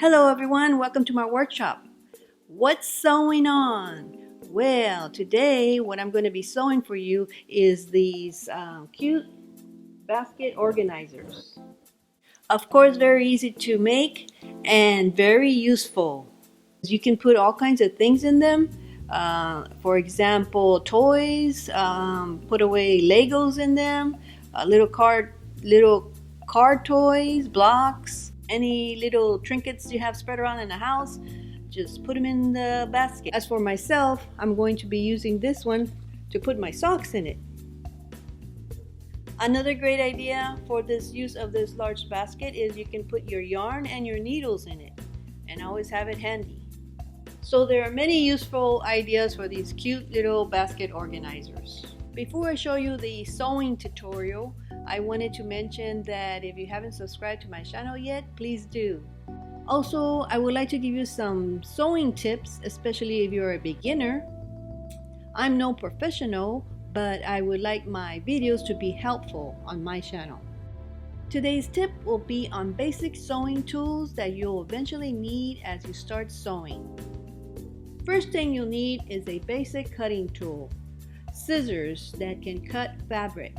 Hello everyone, welcome to my workshop. What's sewing on? Well, today what I'm going to be sewing for you is these cute basket organizers. Of course, very easy to make and very useful. You can put all kinds of things in them. For example, toys, put away Legos in them, little car toys, blocks, any little trinkets you have spread around in the house, just put them in the basket. As for myself, I'm going to be using this one to put my socks in it. Another great idea for this use of this large basket is you can put your yarn and your needles in it and always have it handy. So there are many useful ideas for these cute little basket organizers. Before I show you the sewing tutorial, I wanted to mention that if you haven't subscribed to my channel yet, please do. Also, I would like to give you some sewing tips, especially if you're a beginner. I'm no professional, but I would like my videos to be helpful on my channel. Today's tip will be on basic sewing tools that you'll eventually need as you start sewing. First thing you'll need is a basic cutting tool, scissors that can cut fabric,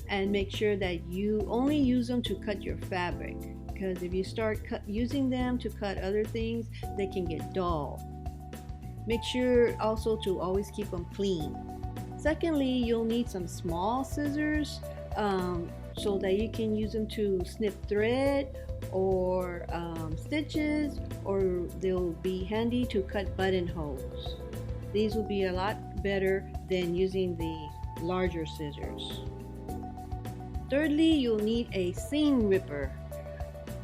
and make sure that you only use them to cut your fabric, because if you start using them to cut other things, they can get dull. Make sure also to always keep them clean. Secondly, you'll need some small scissors so that you can use them to snip thread or stitches, or they'll be handy to cut buttonholes. These will be a lot better than using the larger scissors. Thirdly, you'll need a seam ripper.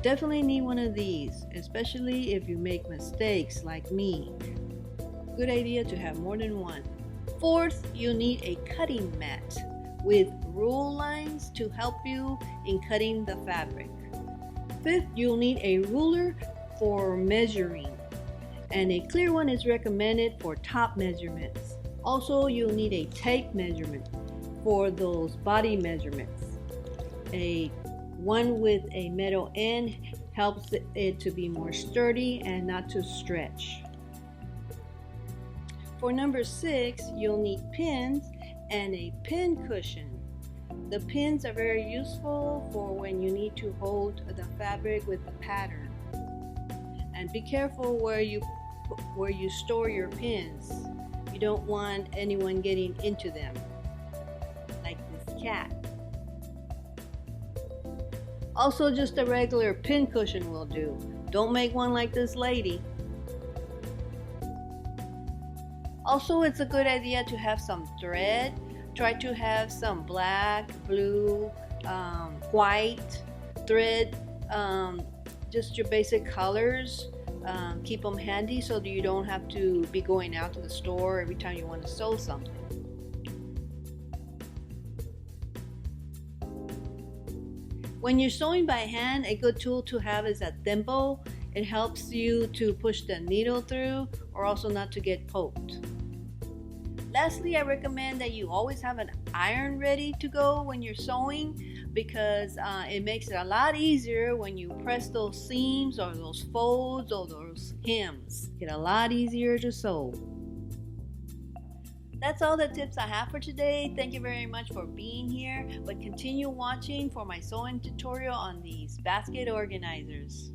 Definitely need one of these, especially if you make mistakes like me. Good idea to have more than one. Fourth, you'll need a cutting mat with rule lines to help you in cutting the fabric. Fifth, you'll need a ruler for measuring, and a clear one is recommended for top measurements. Also, you'll need a tape measurement for those body measurements. A one with a metal end helps it to be more sturdy and not to stretch. For number 6, you'll need pins and a pin cushion. The pins are very useful for when you need to hold the fabric with the pattern. And be careful where you store your pins. You don't want anyone getting into them, like this cat. Also, just a regular pin cushion will do. Don't make one like this lady. Also, it's a good idea to have some thread. Try to have some black, blue, white thread, just your basic colors. Keep them handy so that you don't have to be going out to the store every time you want to sew something. When you're sewing by hand, a good tool to have is a thimble. It helps you to push the needle through or also not to get poked. Lastly, I recommend that you always have an iron ready to go when you're sewing, because it makes it a lot easier when you press those seams or those folds or those hems. Get a lot easier to sew. That's all the tips I have for today. Thank you very much for being here, but continue watching for my sewing tutorial on these basket organizers.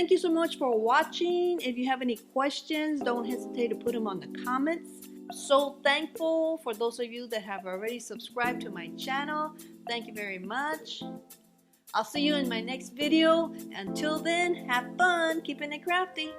thank you so much for watching. If you have any questions, don't hesitate to put them on the comments. I'm so thankful for those of you that have already subscribed to my channel. Thank you very much. I'll see you in my next video. Until then, have fun keeping it crafty.